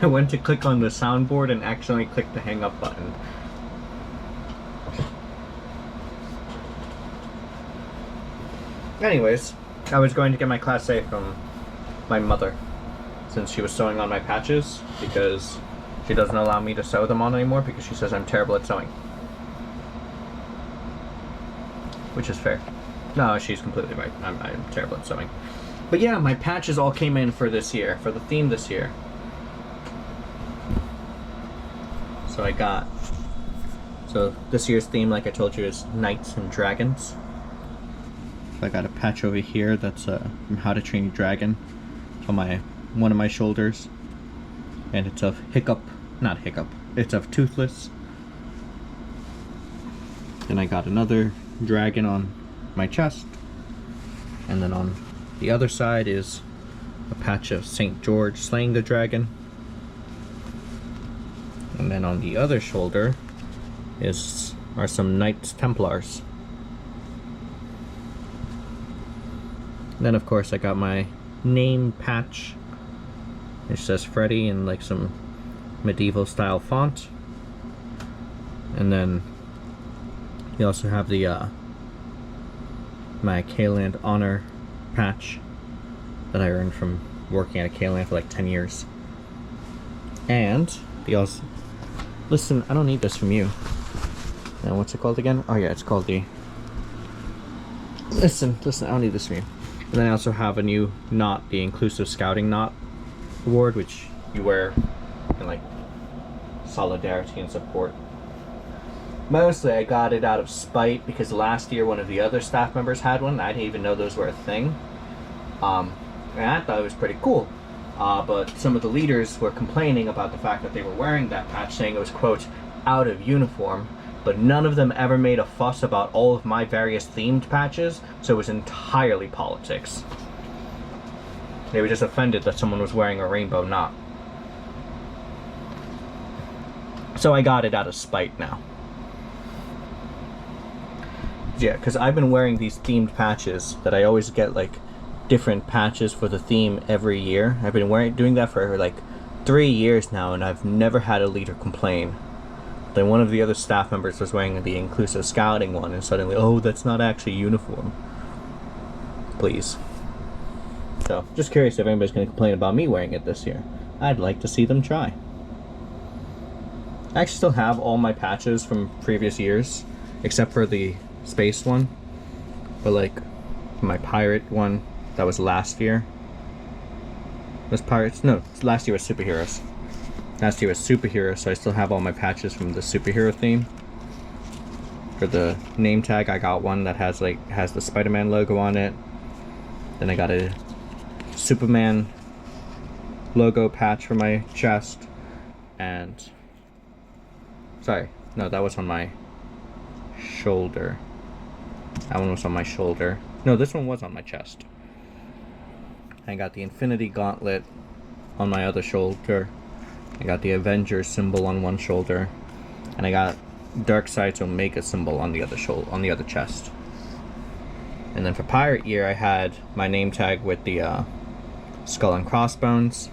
I went to click on the soundboard and accidentally clicked the hang up button. Anyways, I was going to get my Class A from my mother, since she was sewing on my patches, because she doesn't allow me to sew them on anymore because she says I'm terrible at sewing. Which is fair. No, she's completely right. I'm terrible at sewing. But yeah, my patches all came in for this year, for the theme this year. So this year's theme, like I told you, is Knights and Dragons. So I got a patch over here that's from How to Train Your Dragon on one of my shoulders. And it's of it's of Toothless. Then I got another dragon on my chest. And then on the other side is a patch of St. George slaying the dragon. And then on the other shoulder are some Knights Templars. And then of course I got my name patch. It says Freddy in like some medieval style font. And then you also have the my K-Land Honor patch that I earned from working at a K-Land for like 10 years. And listen, I don't need this from you. And what's it called again? Oh yeah, it's called the... Listen, I don't need this from you. And then I also have a new knot, the Inclusive Scouting Knot Award, which you wear in like solidarity and support. Mostly I got it out of spite because last year one of the other staff members had one. I didn't even know those were a thing. And I thought it was pretty cool. But some of the leaders were complaining about the fact that they were wearing that patch, saying it was, quote, out of uniform. But none of them ever made a fuss about all of my various themed patches, so it was entirely politics. They were just offended that someone was wearing a rainbow knot. So I got it out of spite now. Yeah, because I've been wearing these themed patches that I always get, like, different patches for the theme every year. I've been doing that for like 3 years now, and I've never had a leader complain. Then one of the other staff members was wearing the Inclusive Scouting one, and suddenly, oh, that's not actually uniform. Please. So, just curious if anybody's going to complain about me wearing it this year. I'd like to see them try. I actually still have all my patches from previous years, except for the space one. But like, my pirate one, that was last year. Was pirates? No, last year was superheroes. Last year was superheroes, so I still have all my patches from the superhero theme. For the name tag, I got one that has the Spider-Man logo on it. Then I got a Superman logo patch for my chest. And sorry, no, that was on my shoulder. That one was on my shoulder. No, this one was on my chest. I got the Infinity Gauntlet on my other shoulder. I got the Avengers symbol on one shoulder, and I got Darkseid's Omega symbol on the other chest. And then for Pirate Year, I had my name tag with the skull and crossbones.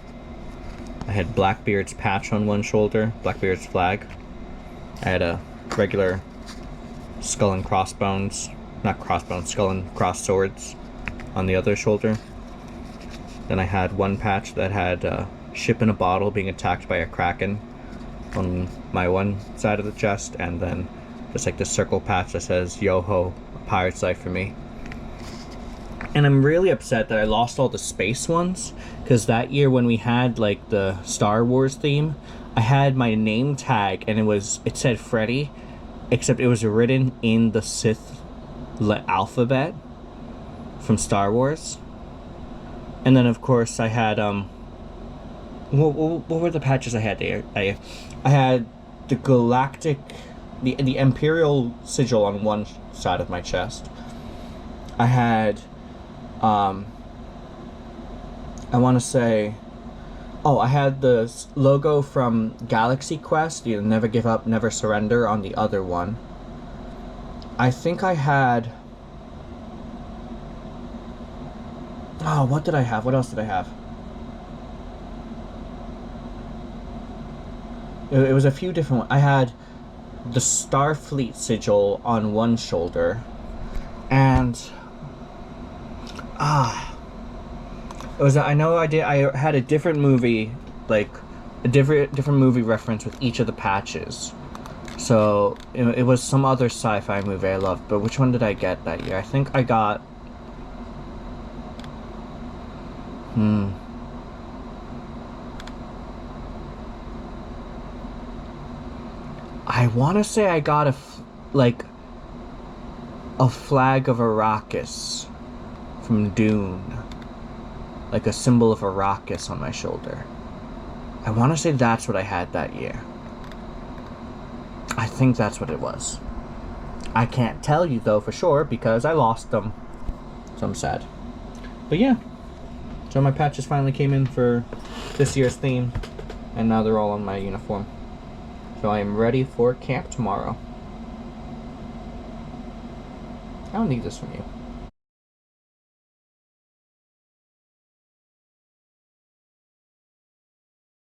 I had Blackbeard's patch on one shoulder, Blackbeard's flag. I had a regular skull and crossbones, skull and cross swords on the other shoulder. Then I had one patch that had ship in a bottle being attacked by a kraken on my one side of the chest, and then just like the circle patch that says yo ho, a pirate's life for me. And I'm really upset that I lost all the space ones, because that year when we had like the Star Wars theme, I had my name tag and it said Freddy, except it was written in the Sith alphabet from Star Wars. And then of course I had what were the patches I had there? I had the galactic, the Imperial sigil on one side of my chest. I had I want to say, I had the logo from Galaxy Quest, you know, never give up, never surrender, on the other one. I think I had, what did I have? What else did I have? It was a few different ones. I had the Starfleet sigil on one shoulder, and it was. I know I did. I had a different movie, like a different movie reference with each of the patches. So it was some other sci-fi movie I loved. But which one did I get that year? I think I got. I want to say I got like a flag of Arrakis from Dune, like a symbol of Arrakis on my shoulder. I want to say that's what I had that year. I think that's what it was. I can't tell you though for sure because I lost them, so I'm sad. But yeah, so my patches finally came in for this year's theme, and now they're all on my uniform. So I am ready for camp tomorrow. I don't need this from you.